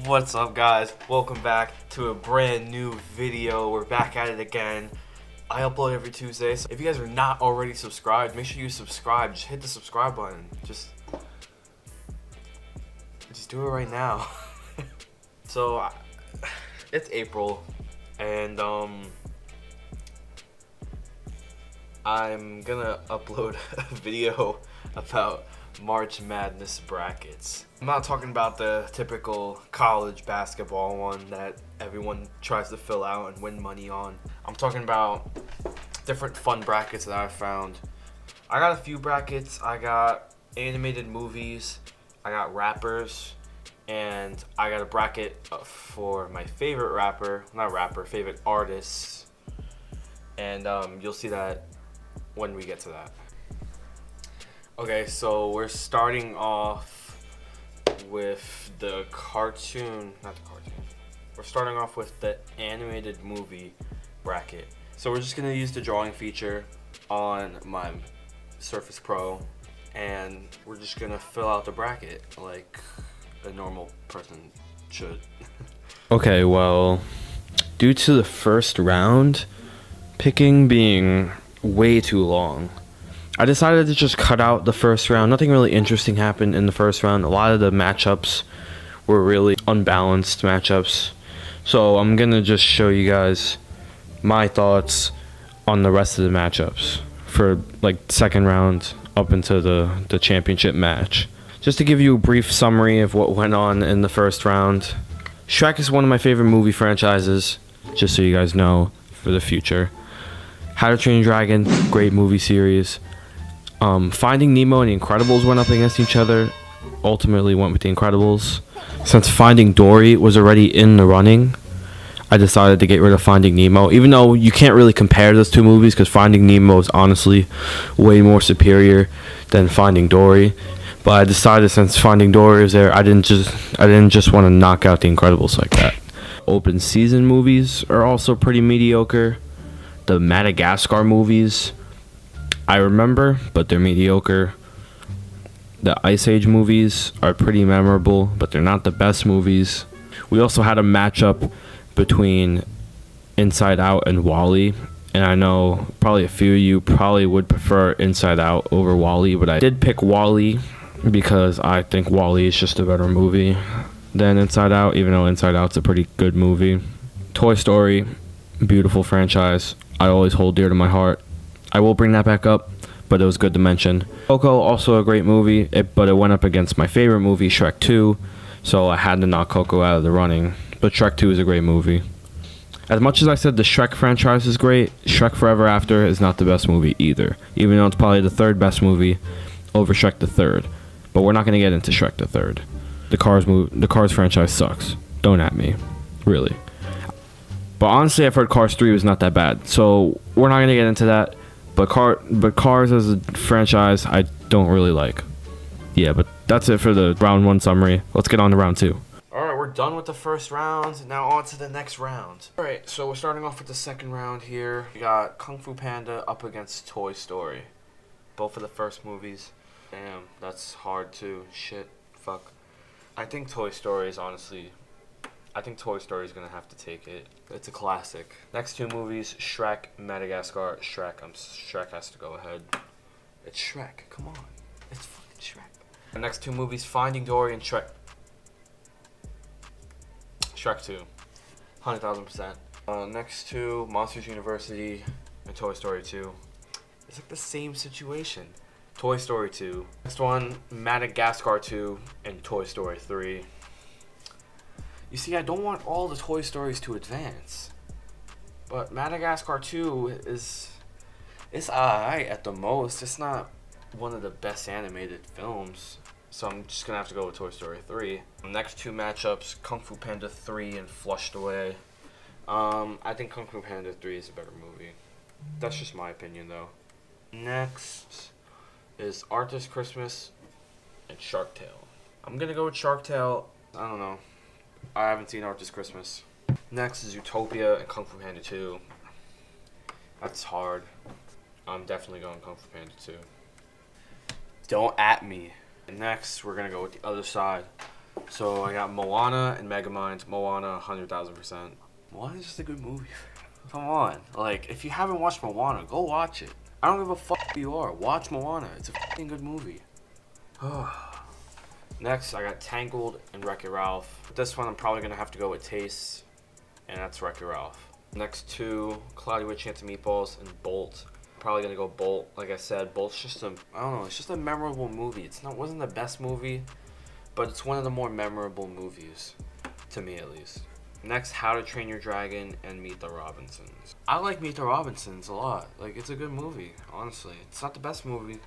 What's up, guys? Welcome back to a brand new video. We're back at it again. I upload every Tuesday, so if you guys are not already subscribed, make sure you subscribe. Just hit the subscribe button. Just do it right now. So it's April, and I'm gonna upload a video about March Madness brackets. I'm not talking about the typical college basketball one that everyone tries to fill out and win money on. I'm talking about different fun brackets that I've found. I got a few brackets. I got animated movies, I got rappers, and I got a bracket for my favorite favorite artists. And you'll see that when we get to that. Okay, so we're starting off with the cartoon, we're starting off with the animated movie bracket. So we're just gonna use the drawing feature on my Surface Pro, and we're just gonna fill out the bracket like a normal person should. Okay, well, due to the first round picking being way too long, I decided to just cut out the first round. Nothing really interesting happened in the first round. A lot of the matchups were really unbalanced matchups. So I'm going to just show you guys my thoughts on the rest of the matchups for like second round up into the championship match. Just to give you a brief summary of what went on in the first round. Shrek is one of my favorite movie franchises, just so you guys know for the future. How to Train Your Dragon, great movie series. Finding Nemo and The Incredibles went up against each other. Ultimately went with The Incredibles. Since Finding Dory was already in the running, I decided to get rid of Finding Nemo. Even though you can't really compare those two movies, because Finding Nemo is honestly way more superior than Finding Dory. But I decided since Finding Dory is there, I didn't just want to knock out The Incredibles like that. Open season movies are also pretty mediocre. The Madagascar movies, I remember, but they're mediocre. The Ice Age movies are pretty memorable, but they're not the best movies. We also had a matchup between Inside Out and WALL-E, and I know probably a few of you probably would prefer Inside Out over WALL-E, but I did pick WALL-E because I think WALL-E is just a better movie than Inside Out, even though Inside Out's a pretty good movie. Toy Story, beautiful franchise. I always hold dear to my heart. I will bring that back up, but it was good to mention. Coco, also a great movie, but it went up against my favorite movie, Shrek 2, so I had to knock Coco out of the running. But Shrek 2 is a great movie. As much as I said the Shrek franchise is great, Shrek Forever After is not the best movie either, even though it's probably the third best movie over Shrek the Third. But we're not going to get into Shrek the Third. The Cars franchise sucks. Don't at me. Really. But honestly, I've heard Cars 3 was not that bad, so we're not going to get into that. But Cars as a franchise, I don't really like. Yeah, but that's it for the round 1 summary. Let's get on to round 2. Alright, we're done with the first round. Now on to the next round. Alright, so we're starting off with the second round here. We got Kung Fu Panda up against Toy Story. Both of the first movies. Damn, that's hard too. Shit. Fuck. I think Toy Story is going to have to take it. It's a classic. Next two movies, Shrek, Madagascar. Shrek has to go ahead. It's Shrek. Come on. It's fucking Shrek. The next two movies, Finding Dory and Shrek 2. 100,000%. Next two, Monsters University and Toy Story 2. It's like the same situation. Toy Story 2. Next one, Madagascar 2 and Toy Story 3. You see, I don't want all the Toy Stories to advance, but Madagascar 2 it's alright at the most. It's not one of the best animated films, so I'm just gonna have to go with Toy Story 3. Next two matchups, Kung Fu Panda 3 and Flushed Away. I think Kung Fu Panda 3 is a better movie. That's just my opinion, though. Next is Arthur's Christmas and Shark Tale. I'm gonna go with Shark Tale. I don't know. I haven't seen Arthur's Christmas. Next is Utopia and Kung Fu Panda 2. That's hard. I'm definitely going Kung Fu Panda 2. Don't at me. And next, we're going to go with the other side. So I got Moana and Megamind. Moana, 100,000%. Moana is just a good movie. Come on. Like, if you haven't watched Moana, go watch it. I don't give a fuck who you are. Watch Moana. It's a fucking good movie. Next, I got Tangled and Wreck-It Ralph. This one, I'm probably going to have to go with Taste, and that's Wreck-It Ralph. Next two, Cloudy with Chance of Meatballs and Bolt. Probably going to go Bolt. Like I said, Bolt's just a, I don't know, it's just a memorable movie. Wasn't the best movie, but it's one of the more memorable movies, to me at least. Next, How to Train Your Dragon and Meet the Robinsons. I like Meet the Robinsons a lot. Like, it's a good movie, honestly. It's not the best movie,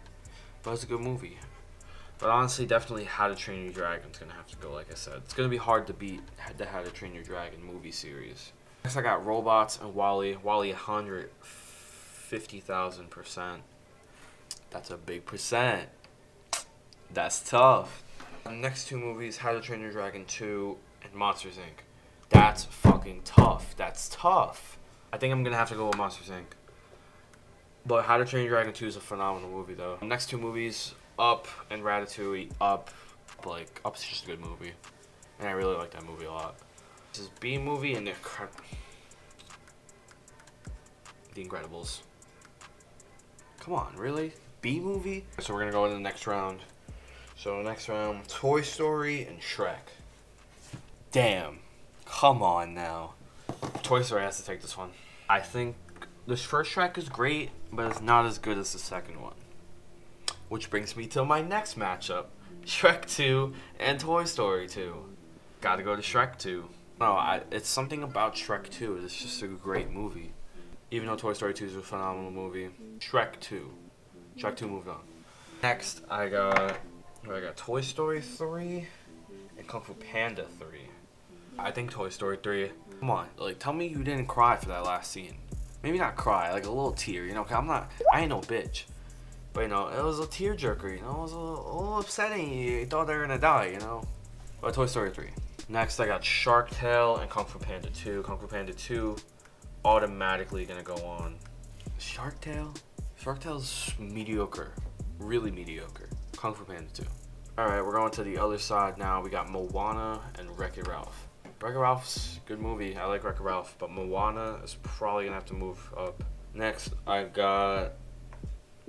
but it's a good movie. But honestly, definitely How to Train Your Dragon's gonna have to go, like I said. It's gonna be hard to beat the How to Train Your Dragon movie series. Next, I got Robots and WALL-E. WALL-E, 150,000%. That's a big percent. That's tough. The next two movies, How to Train Your Dragon 2 and Monsters, Inc. That's fucking tough. That's tough. I think I'm gonna have to go with Monsters, Inc. But How to Train Your Dragon 2 is a phenomenal movie, though. Next two movies, Up and Ratatouille. Up, like, Up's just a good movie. And I really like that movie a lot. This is B movie and The Incredibles. Come on, really? B movie? So we're gonna go in the next round. So next round, Toy Story and Shrek. Damn. Come on now. Toy Story has to take this one. I think this first Shrek is great, but it's not as good as the second one. Which brings me to my next matchup. Shrek 2 and Toy Story 2. Gotta go to Shrek 2. No, it's something about Shrek 2. It's just a great movie. Even though Toy Story 2 is a phenomenal movie. Shrek 2. Shrek 2 moved on. Next, I got Toy Story 3 and Kung Fu Panda 3. I think Toy Story 3. Come on, like, tell me you didn't cry for that last scene. Maybe not cry, like a little tear, you know, 'cause I ain't no bitch. But, you know, it was a tearjerker, you know, it was a little upsetting. You thought they were gonna die, you know. But Toy Story 3. Next, I got Shark Tale and Kung Fu Panda 2. Kung Fu Panda 2, automatically gonna go on. Shark Tale? Shark Tale's mediocre. Really mediocre. Kung Fu Panda 2. Alright, we're going to the other side now. We got Moana and Wreck-It Ralph. Wreck-It Ralph's a good movie. I like Wreck-It Ralph, but Moana is probably gonna have to move up. Next, I got...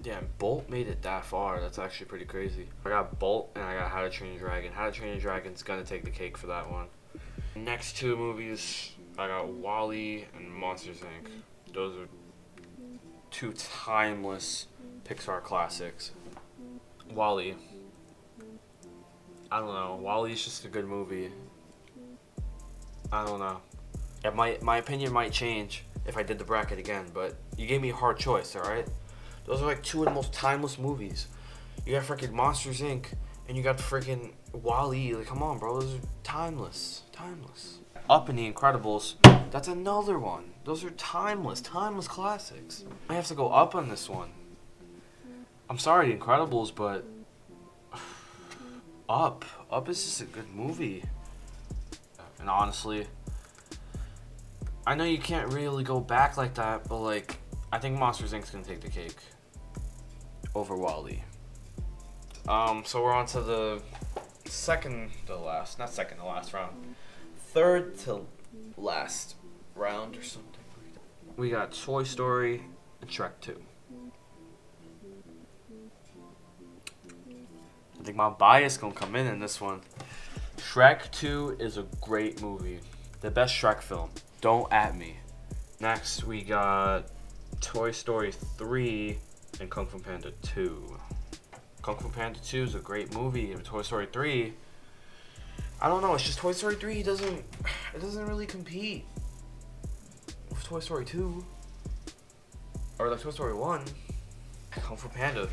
Damn, Bolt made it that far. That's actually pretty crazy. I got Bolt and I got How to Train Your Dragon. How to Train Your Dragon's gonna take the cake for that one. Next two movies, I got WALL-E and Monsters, Inc. Those are two timeless Pixar classics. WALL-E. I don't know. WALL-E's just a good movie. I don't know. Yeah, my opinion might change if I did the bracket again, but you gave me a hard choice, alright? Those are like two of the most timeless movies. You got freaking Monsters, Inc. and you got freaking WALL-E. Like, come on, bro. Those are timeless. Timeless. Up and The Incredibles. That's another one. Those are timeless. Timeless classics. I have to go up on this one. I'm sorry, The Incredibles, but... Up. Up is just a good movie. And honestly, I know you can't really go back like that, but like, I think Monsters, Inc.'s gonna take the cake over WALL-E. So we're on to the third to last round or something. We got Toy Story and Shrek 2. I think my bias gonna come in this one. Shrek 2 is a great movie. The best Shrek film. Don't at me. Next, we got Toy Story 3 and Kung Fu Panda 2. Kung Fu Panda 2 is a great movie. And Toy Story 3, I don't know. It's just Toy Story 3 doesn't really compete with Toy Story 2 or like Toy Story 1. Kung Fu Panda.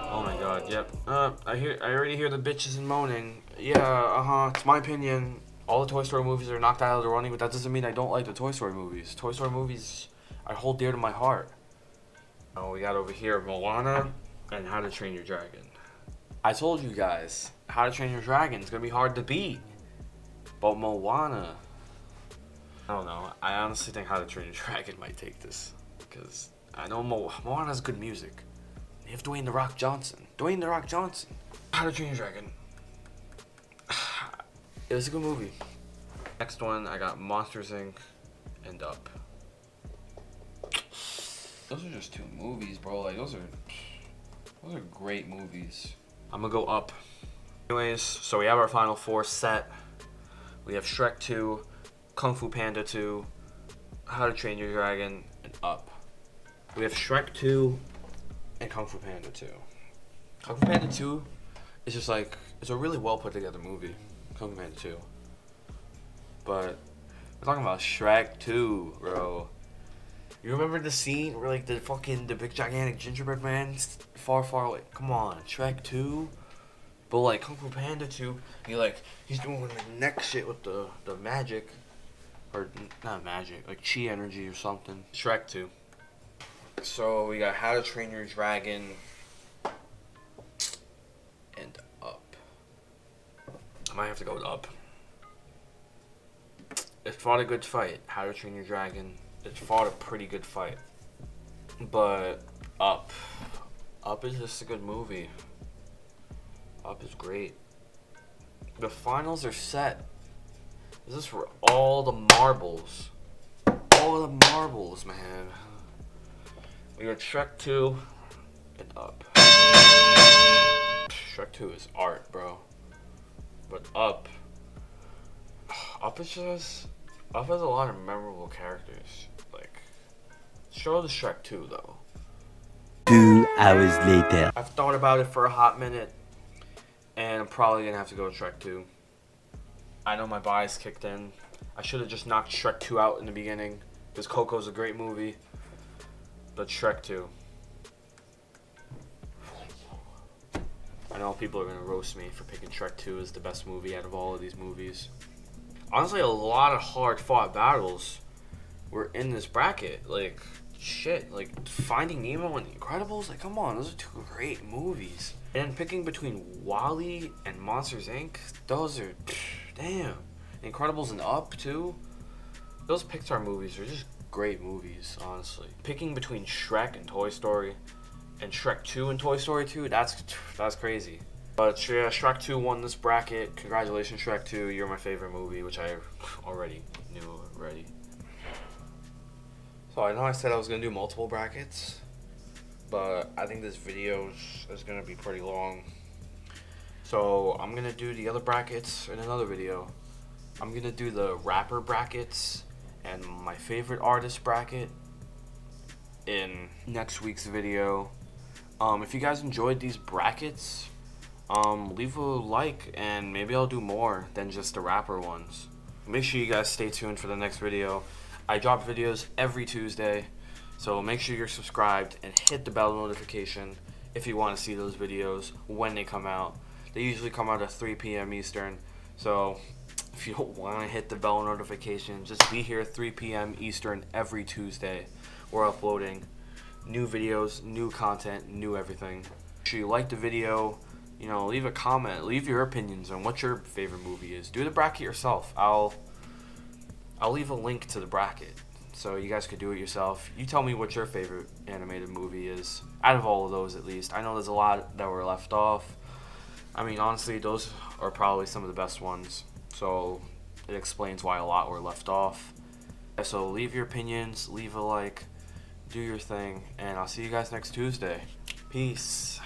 Oh my god, yep. I already hear the bitches and moaning. Yeah, it's my opinion. All the Toy Story movies are knocked out of the running, but that doesn't mean I don't like the Toy Story movies. Toy Story movies I hold dear to my heart. Oh, we got over here Moana and How to Train Your Dragon. I told you guys, How to Train Your Dragon is gonna be hard to beat. But Moana, I don't know. I honestly think How to Train Your Dragon might take this. Because I know Moana's good music. They have Dwayne The Rock Johnson. Dwayne The Rock Johnson. How to Train Your Dragon. It was a good movie. Next one, I got Monsters Inc. and Up. Those are just 2 movies, bro. Like, those are great movies. I'm gonna go Up. Anyways, so we have our final 4 set. We have Shrek 2, Kung Fu Panda 2, How to Train Your Dragon, and Up. We have Shrek 2 and Kung Fu Panda 2. Kung Fu Panda 2 is just like, it's a really well put together movie. Kung Fu Panda 2. But we're talking about Shrek 2, bro. You remember the scene where like the big gigantic gingerbread man's far away? Come on, Shrek 2. But like Kung Fu Panda 2, he's doing the neck shit with the magic. Or not magic, like chi energy or something. Shrek 2. So we got How to Train Your Dragon and Up. I might have to go with Up. It fought a good fight. How to Train Your Dragon. It fought a pretty good fight. But Up is just a good movie. Up is great. The finals are set. This is for all the marbles. All the marbles, man. We got Shrek 2 and Up. Shrek 2 is art, bro. But Up has a lot of memorable characters. Like, show the Shrek 2 though. 2 hours later. I've thought about it for a hot minute, and I'm probably gonna have to go with Shrek 2. I know my bias kicked in. I should have just knocked Shrek 2 out in the beginning, because Coco's a great movie. But Shrek 2. I know people are gonna roast me for picking Shrek 2 as the best movie out of all of these movies. Honestly, a lot of hard-fought battles were in this bracket. Like, shit. Like, Finding Nemo and The Incredibles. Like, come on. Those are 2 great movies. And picking between WALL-E and Monsters, Inc. Those are... Damn. Incredibles and Up, too. Those Pixar movies are just great movies, honestly. Picking between Shrek and Toy Story and Shrek 2 and Toy Story 2, that's crazy. But yeah, Shrek 2 won this bracket. Congratulations, Shrek 2. You're my favorite movie, which I already knew already. So I know I said I was going to do multiple brackets, but I think this video is going to be pretty long. So I'm going to do the other brackets in another video. I'm going to do the rapper brackets and my favorite artist bracket in next week's video. If you guys enjoyed these brackets, leave a like, and maybe I'll do more than just the rapper ones. Make sure you guys stay tuned for the next video. I drop videos every Tuesday, so make sure you're subscribed and hit the bell notification if you want to see those videos when they come out. They usually come out at 3 p.m. Eastern, so if you don't want to hit the bell notification, just be here at 3 p.m. Eastern every Tuesday. We're uploading new videos, new content, new everything. Make sure you like the video. You know, leave a comment, leave your opinions on what your favorite movie is. Do the bracket yourself. I'll leave a link to the bracket, so you guys could do it yourself. You tell me what your favorite animated movie is, out of all of those at least. I know there's a lot that were left off. I mean, honestly, those are probably some of the best ones, so it explains why a lot were left off. So leave your opinions, leave a like, do your thing, and I'll see you guys next Tuesday. Peace.